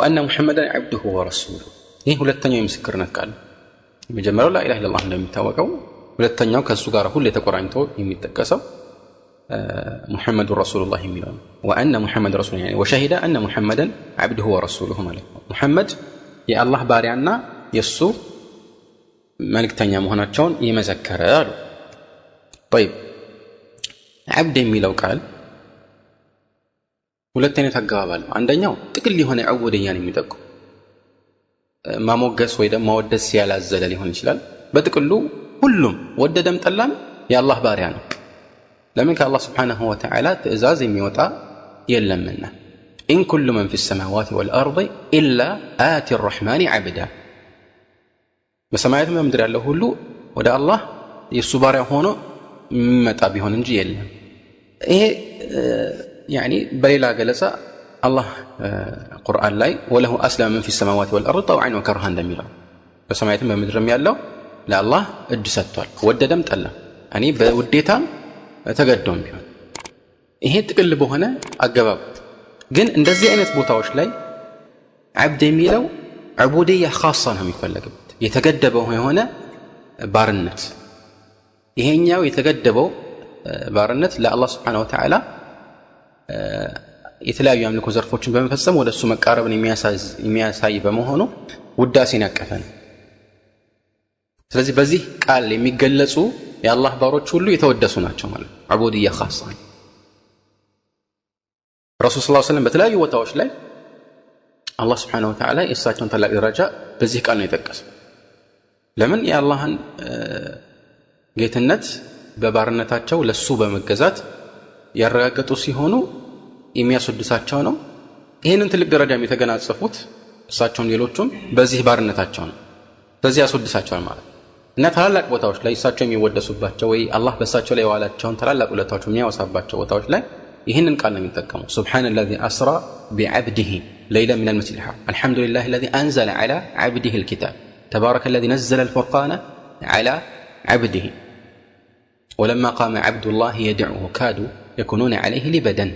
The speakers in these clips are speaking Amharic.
وأن محمدا عبده ورسوله ይህ ሁለተኛው የምስክርነት ቃል የመጀመሪያው لا إله إلا الله እንደሚታወቀው ሁለተኛው ከሱ ጋር ሁሉ የተቆራኝቶ የሚጠቀሰው محمد رسول الله የሚለው وأن محمد رسول يعني وشهد أن محمدا عبده ورسوله ማለት ነው محمد የአላህ ባሪያና የሱ መልእክተኛ መሆናቸውን ይመሰከረ አሉ طيب عبد የሚለው ቃል ሁለት አይነት አገባብ አለው አንደኛው ጥቅል የሆነ ዑቡድያን የሚጠቁም ማሞገስ ወይ ደግሞ ማወደስ ያላዘለ ሊሆን ይችላል በጥቅሉ ሁሉም ወደደም ጠላም የአላህ ባሪያ ነው ለምን ከአላህ Subhanahu Wa Ta'ala ትእዛዝ የሚወጣ የለምና إن كل من في السماوات والأرض إلا آتي الرحمن عبدا በሰማያት በምድር ያለው ሁሉ ወደ አላህ የሱ ባሪያ ሆኖ መጣ ቢሆን እንጂ የለም ይሄ يعني በሌላ ገለጻ አላህ ቁርአን ላይ ወለሁ አስለመ من في السماوات والأرض طوعا وكرها እንደሚለው በሰማያት በምድርም ያለው ለአላህ እጅ ሰጥቷል ወደደም ጠላ እኔ በውዴታም ተገደም ቢሆን ይሄ ጥቅል በሆነ አገባብ ግን እንደዚህ አይነት ቦታዎች ላይ عبد የሚለው ዑቡድያ ኻሳ ነው የሚፈልግበት የተገደበው የሆነ ባርነት ይሄኛው የተገደበው ባርነት ለአላህ Subhanahu Wa Ta'ala የተለያዩ አምልኮ ዘርፎችን በመፈጸም ወደሱ መቃረብን የሚያሳይ በመሆኑ ውዳሴን ያቀፈ ነው ስለዚህ በዚህ ቃል የሚገለጹ የአላህ ባሮች ሁሉ የተወደሱ ናቸው ማለት ዑቡድያ ኻሳ ረሱል ሰለላሁ ዐለይሂ ወሰለም በተለያዩ ቦታዎች ላይ አላህ Subhanahu Wa Ta'ala የእሳቸውን ታላቅ ደረጃ በዚህ ቃል ነው የጠቀሰው ለምን የአላህን ጌትነት በባርነታቸው ለሱ በመገዛት ያረጋገጡ ሲሆኑ የሚያስወድሳቸው ነው ይሄንን ትልቅ ደረጃ የተገናጸፉት እሳቸውም ሌሎቹም በዚህ ባርነታቸው ነው ስለዚህ ያስወድሳቸዋል ማለት እና ታላላቅ ቦታዎች ላይ እሳቸው የሚወደሱባቸው ወይ አላህ በእሳቸው ላይ የዋላቸውን ታላላቅ ውለታዎች የሚያወሳባቸው ቦታዎች ላይ ይህንን ቃል ነው የሚጠቀሙ ሱብሃነላዚ አስራ ቢዐብዲሂ ليلا من المسجد الحرام الحمد لله الذي أنزل على عبده الكتاب تبارك الذي نزل الفرقان على عبده ولما قام عبد الله يدعوه كادوا يكونون عليه لبدا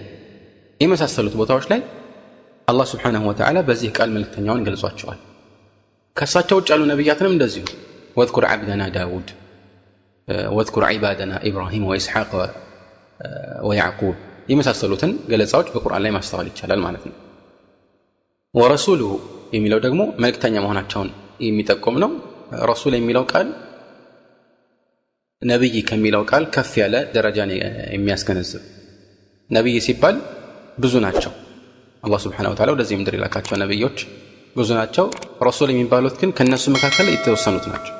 የመሳሰሉት ቦታዎች ላይ አላህ Subhanahu Wa Ta'ala በዚህ ቃል መልእክተኛውን ገልጿቸዋል ከሳቸው ውጭ ያሉ ነብያትንም እንደዚሁ واذكر عبدنا داود واذكر عبادنا إبراهيم وإسحاق ويعقوب የመሳሰሉትን ገለጻዎች በቁርአን ላይ ማስተዋል ይቻላል ማለት ነው ورسوله የሚለው ደግሞ መልእክተኛ መሆናቸውን የሚጠቁም ነው ረሱል የሚለው ቃል ነብይ ከሚለው ቃል ከፍ ያለ ደረጃን የሚያስገነዝብ ነብይ ሲባል ብዙ ናቸው አላህ Subhanahu Wa Ta'ala ወደዚህ ምድር ይላካቸው ነብዮች ብዙ ናቸው ረሱል የሚባሉት ግን ከነሱ መካከል የተወሰኑት ናቸው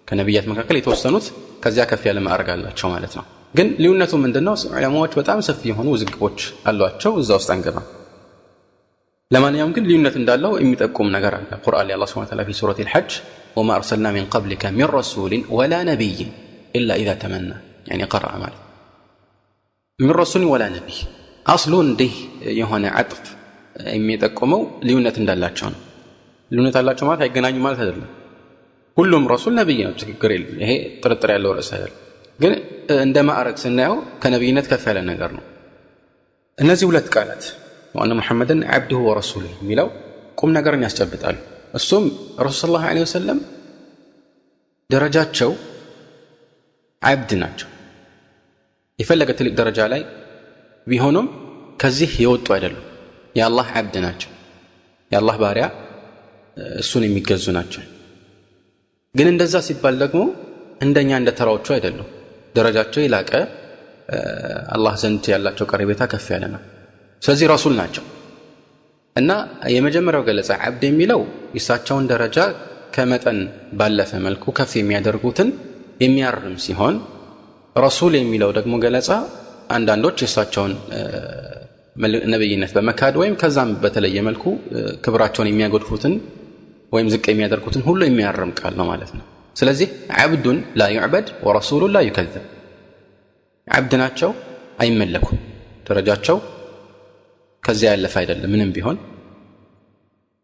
ከነብያት መካከል የተወሰኑት ከዚያ ከፍ ያለ ማዕረግ አላቸው ማለት ነው ግን ልዩነቱ ምንድነው ዑለማዎች በጣም ሰፊ የሆኑ ውዝግቦች አሏቸው እዛ ውስጥ አንገባ ለማንኛውም ግን ልዩነት እንዳለው የሚጠቁም ነገር አለ ቁርአን ላይ አላህ Subhanahu Wa Ta'ala في سورة الحج وما أرسلنا من قبلك من رسول ولا نبي إلا إذا تمنى يعني قرأ ማለት من رسول ولا نبي أصله እንዲህ የሆነ عطف የሚጠቁመው ልዩነት እንዳላቸው ነው ልዩነት አላቸው ማለት አይገናኙ ማለት አይደለም ሁሉም ረሱል ነብይ ነው ችግር የለም ይሄ ጥርጥር ያለው ርዕስ አይደለም ግን እንደ ማዕረግ ስናየው ከነብይነት ከፍ ያለ ነገር ነው እነዚህ ሁለት ቃላት ወአነ ሙሐመድን عبده ورسوله የሚለው ቁም ነገርን ያስጨብጣሉ እሱም ረሱል ሰለላሁ ዐለይሂ ወሰለም ደረጃቸው عبد ናቸው የፈለገ ትልቅ ደረጃ ላይ ቢሆኑም ከዚህ የወጡ አይደሉም የአላህ عبد ናቸው የአላህ ባሪያ እሱን የሚገዙ ናቸው ግን እንደዛ ሲባል ደግሞ እንደኛ እንደተራዎቹ አይደሉም ደረጃቸው ይላቀ አላህ ዘንድ ያላቸው ቀረቤታ ከፍ ያለ ነው ስለዚህ ረሱል ናቸው እና የመጀመሪያው ገለጻ عبد የሚለው የሳቸውን ደረጃ ከመጠን ባለፈ መልኩ ከፍ የሚያደርጉትን የሚያርም ሲሆን ረሱል የሚለው ደግሞ ገለጻ አንዳንዶች የሳቸውን ነብይነት በመካድ ወይም ከዛም በተለየ መልኩ ክብራቸውን የሚያጎድፉትን ወይም ዝቅ የሚያደርጉትን ሁሉ የሚያርም ቃል ነው ማለት ነው ስለዚህ عبد لا يعبد ورسول لا يكذب عبد ናቸው አይመለኩም ደረጃቸው ከዚያ ያለፈ አይደለም ምንም ቢሆን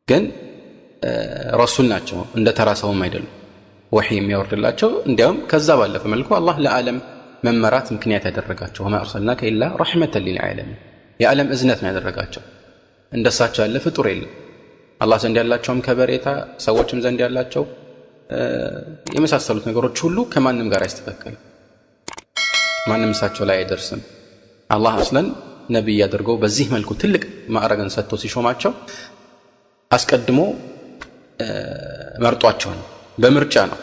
ግን ረሱል ናቸው እንደ ተራሰውም አይደሉም ወህይ የሚያወርድላቸው እንዲያውም ከዛ ባለፈ መልኩ አላህ ለዓለም መመራት ምክንያት ያደረጋቸው وما أرسلناك إلا رحمة للعالمين የዓለም እዝነት ነው ያደረጋቸው እንደሳቸው ያለ ፍጡር የለም አላህ ዘንድ ያላቸውም ከበሬታ ሰዎችም ዘንድ ያላቸው የመሳሰሉት ነገሮች ሁሉ ከማንም ጋር አይስተካከልም። ማንም እሳቸው ላይ አይደርስም። አላህ አስለን ነብይ አድርገው በዚህ መልኩ ትልቅ ማዕረግን ሰጥቶ ሲሾማቸው አስቀድሞ መርጧቸው ነው። በምርጫ ነው።